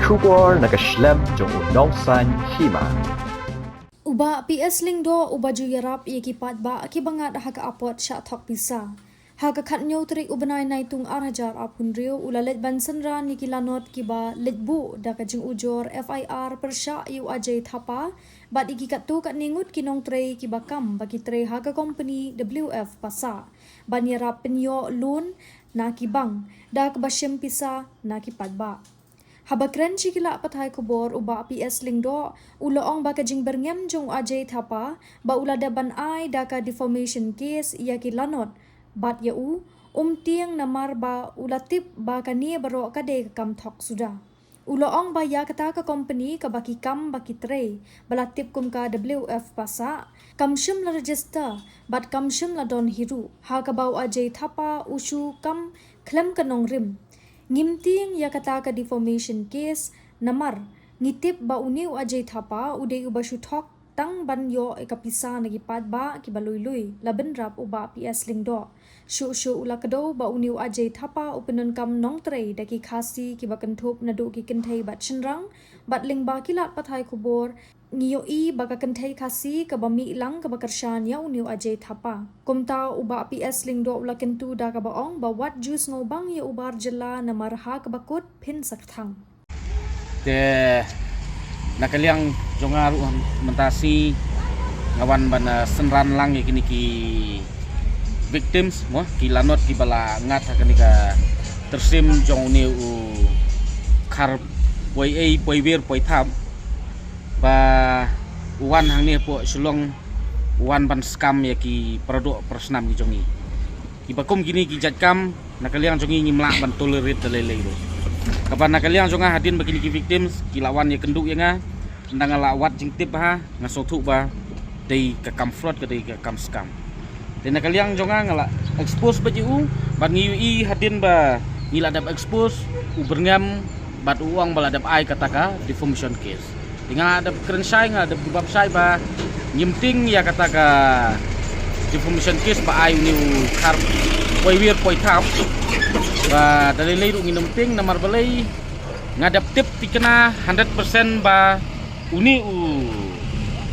Shubor nakaslem jong unongsan hima. Uba PS Lingdo uba ju yarap yekipat ba akibangat haka apot sya thok pisa. Haka khatnyo trik ubanay na itung arhajar apun rio ulalet bansanran nikilanot kiba letbu da kajing ujor FIR persya yu ajay thapa bat ikikatu kat ningut kinong tray kiba kam bagi tray haka company WF pasa. Ban yarap penyo loan na kibang da kabasyem pisa na kipat ba. Habakren cikila pathai kubor uba PS Lingdo uloong baka jing berngem jong ajay thapa ba ulada ban ai daka defamation case yaki lanot bat yau tiang namar ba ulatip ba kani baro kade kam thok suda uloong ba ya kata ka company ka baki kam baki tre balatip kum ka WF pasa kamshim la register bat kamshim la don hiru ha ka bau ajay thapa usu kam klem kanong rim ngimting ya kata ka defamation case namar ngitip ba uniu ajay thapa uday uba shuthok tang ban yo ekapisa nagipad ba kibaluyluy laben rap uba PS Lingdo shu ulakado ba uniu ajay thapa upenon kam nong tre daki khasi kibakanthop nadu ki kinthai bat chinrang bat lingba kilat pathai kubor ngiyo I baka kanthai khasi kabami ilang kabakarsan ya uniu ajay thapa kumta uba PS Lingdo ulakentu da kabaong ba wat jus ngobang ya ubar jela namarha kabakut pin sakthang te nakaliang jongar mentasi ngawan bana senran lang kini ki victims mo kilanot ki bala ngat kini ka tersim jong ni u khar poi ei poi wir poi tham ba uwan hang ni po sulong uwan ban scam ya ki produk persnam ki jongi ki bakum kini ki jatkam nakaliang jongi ngimla ban tolerate lele do kapan nakaliang jonga hadin bagi ki victims ki lawan ya kenduk ya nga ndang lawat jing tip ha ngasotu ba dei ka kam fraud ka dei ka kam scam dan nakaliang jonga ngala expose ba jiu ban ngiui hadin ba ngila dap expose u berngam bat uang bala dap ai kataka defamation case tinggal ada kerensai ngala dap bab sai ba nyimting ya kataka defamation case ba ai ni khar poi wir poi thap ba dalilai ru nginum ting namar balai ngadap tip tikena 100% ba uni u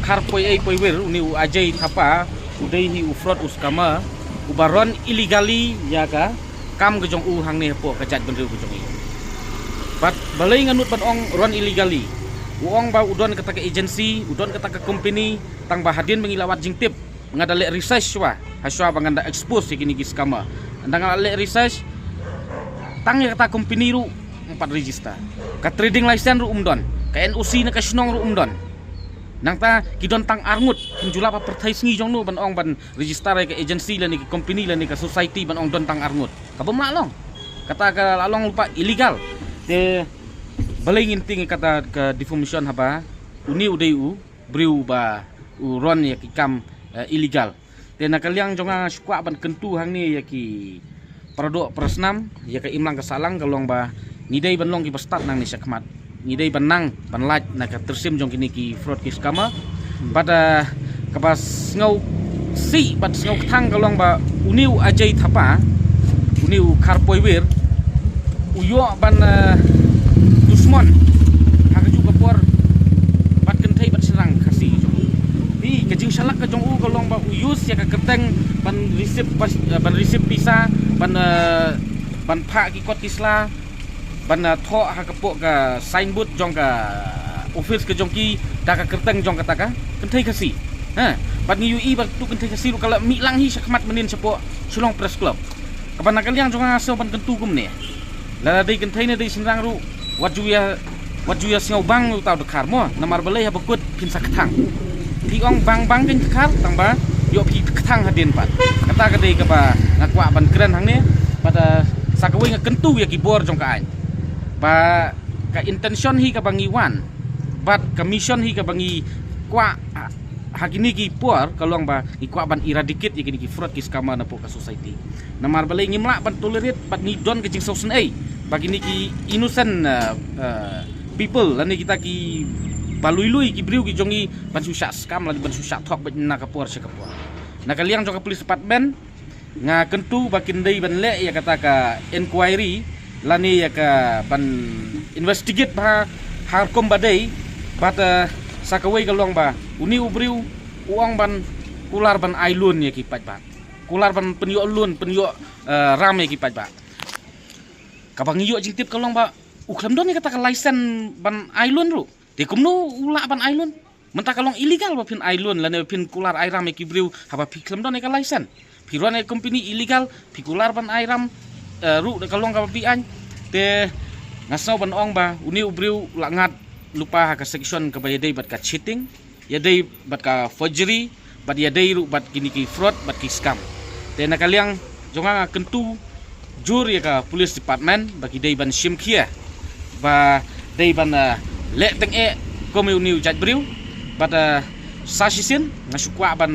khar poi ei poi wir uni u ajai thapa udai hi u fraud uskama ubaron illegally ya ka kam gejong u hang ne po kajat benriu gejong i bat balai nganut bat ong ron illegally uong ba udon kata ke agency udon kata ke company tang bahadin mengilawat jing tip ngadale research wa haswa banganda expose kini giskama andang ale research tang ya kata company ru 4 register ka trading license ru umdon ka NOC na kasinong ru umdon nang ta kidon tang arngut penjula pa perthai sngi jong nu ban ong ban register ke agency la ni ke company la ni ke society ban ong don tang arngut ka bemla long kata ka lalong lupa illegal de balai nginting kata ke defamation haba uni udai u briu ba u ron ya ki kam illegal de nakaliang jonga skwa ban kentu hang ni ya ki produk persnam ya ke imlang kesalang kalong ba ngidai ban long ki bestat nang ni sakmat ngidai benang banlaj na ka tersim jong kini ki fraud ki skama pada kapas ngau si bat ngau thang kalong ba uniu ajai thapa uniu kharpoi wir uyo ban dusmon hak ju kapor bat kenthai bat serang khasi jong di kajing salak ka jong u kalong ba uyus ya ka keteng ban receipt visa ban pha ki kot kisla ban tho ha kapok ka signboard jong ka office ke jong ki da ka kerteng jong kata ka kenthai kasi ha ban ngi ui ban tu kenthai kasi ru kala mi lang hi sakmat menin sepo sulong press club kapan nakaliang jong aso ban kentu kum ne la dei kenthai ne dei sinrang ru wat juya singau bang u tau dekar mo namar balai ha bekut pin sakthang pi ong bang kin khar tang ba yo pi khthang hadin pat kata ka dei ka ba ngakwa ban kren hang ne pada sakawi ngakentu ya ki bor jong ka an ba ka intention hi ka bangi wan bat commission hi ka bangi kwa hakini ki por kalong ba ikwa ban eradicate ikini ki fraud ki skama na po ka society namar balai ngimla ban tolerate bat ni don ke jing sosen ai bagini ki innocent people lani kita ki balui ki briu ki jongi ban susah skam lani ban susah thok ban na ka por se ka por nakaliang jong ka police department nga kentu bakin dei ban le ya kata ka inquiry lani ya ka ban investigate ba har kom badai bat sakawai kalong ba uni ubriu uang ban kular ban ailun ya ki pat ba kular ban penyo lun penyo ram ya ki pat ba kabang iyo jing tip kalong ba ukram don ya kata ka license ban ailun ru de kumno ula ban ailun mentah kalong illegal ba pin ailun lani pin kular airam ya ki briu haba piklam don ya ka license piruan ya company illegal pikular ban airam ru de kalong ka pian te ngasau ban ong ba uni ubriu langat lupa ha ka section ka bayadai bat ka cheating yadai bat ka forgery bat yadai ru bat kini ki fraud bat ki scam te nakaliang jonga kentu jur ya ka police department bagi dai ban simkia ba dai ban le teng e komi uni jaj briu bat sasisin ngasukwa ban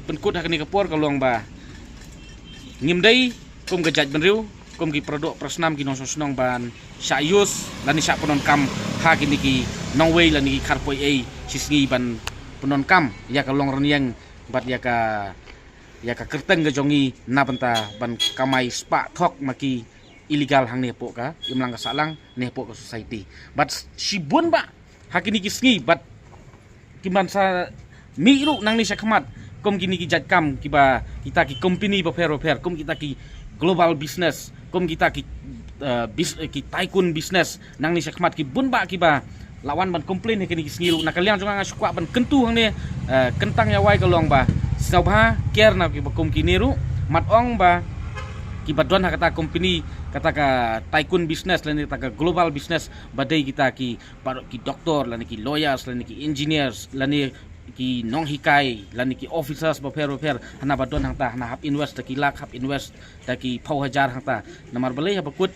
penkut ha kini kapor kalong ba ngimdai kom ka jaj briu kom ki produk prasnam ki nososnong ban syayus lani syak penon kam ha kini ki nongwei lani ki karpoi ei sisngi ban penon kam ya kalong reniang bat ya ka kerteng ke jongi na benta ban kamai spa thok maki illegal hang ne po ka imlang ka salang ne po ka society bat sibun ba ha kini ki sngi bat kiman sa miru nang ni syakmat kom kini ki jaj kam kiba kita ki company ba fair kom kita ki global business kom kita ki ki tycoon business nang ni syakmat ki bun ba kiba lawan ban komplain kini ki sngilu nakaliang jonga ngasukwa ban kentu hang ne kentang ya wai kalong ba sabha care na ki bakum kini ru mat ong ba ki badon ha kata company kata ka tycoon business lani kata ka global business badai kita ki doktor lani ki lawyers lani ki engineers lani ki nong hikai lani ki officers ba fer hana badon hang ta hana hap invest ki lak hap invest ta ki phau hajar hang ta namar balai ha bakut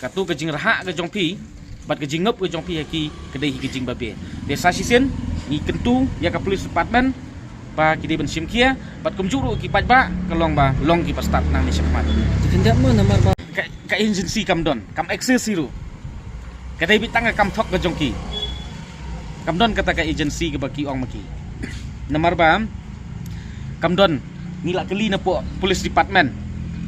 katu ke jing raha ke jongpi bat ke jingop ke jongpi ki kedai ki jing babe desa sisen ni kentu ya ka police department ba kidi ben simkia bat kumjuru ki pajba kalong ba long ki pastat nang ni syakmat Tidak mana namar ba ka agency kam don kam access siru kadai bitang kam thok ke jongki kam don kata ka agency ke baki ong maki namar ba kam don ngila keli na po police department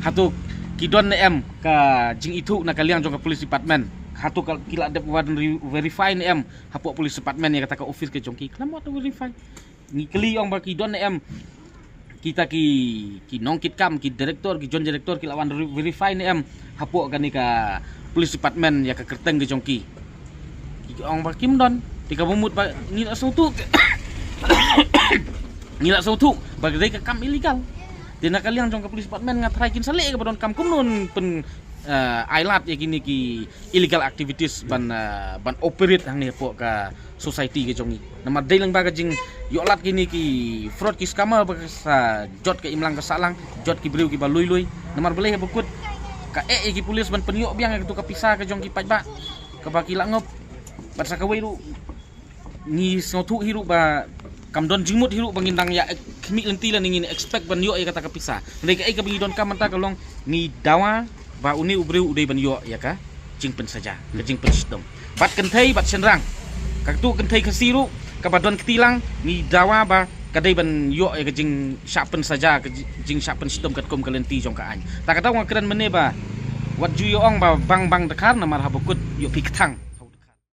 hatu kidon em ka jing itu na kaliang jong ka police department hatu kila de verify em hapo police department ya kata ka office ke jongki kenapa tu verify ni keli ong baki don em kita ki nongkit kam ki direktor ki jon direktor ki lawan verify em hapo kani ka police department ya ka kerteng ke jongki ki ong baki don tika mumut ba ngila sautu ngila sautu bagi ka kam illegal din nakaliang jong ka police department ngatrai kin sale ka badon kam kumnon pen ailat ya kini ki illegal activities ban operate hang ni po ka society ke jongi namar dai lang baga jing yolat kini ki fraud ki scammer ba sa jot ka imlang ka salang jot ki briu ki ba lui namar boleh ha bukut ka ki police ban penyo biang ka tu ka pisah ka jong ki pajba ka ba kila ngop bat sa kawai ru ni sotu hiru ba kamdon jimut hiru bangindang ya kimi lenti lan ingin expect ban yo ya kata ka pisah ndai ka ka bangidon ka manta kalong ni dawa ba uni ubriu udai ban yo ya ka jing pen saja ka jing pen sistem bat kenthai bat senrang kaktu kenthai kasiru kabadon ketilang ni dawa ba kadai ban yo ya ka jing syapen saja ka jing syapen sistem kat kom kalenti jong ka an tak kata wa kran mene ba wat ju yo ong ba bang dekar na mar habukut yo pikthang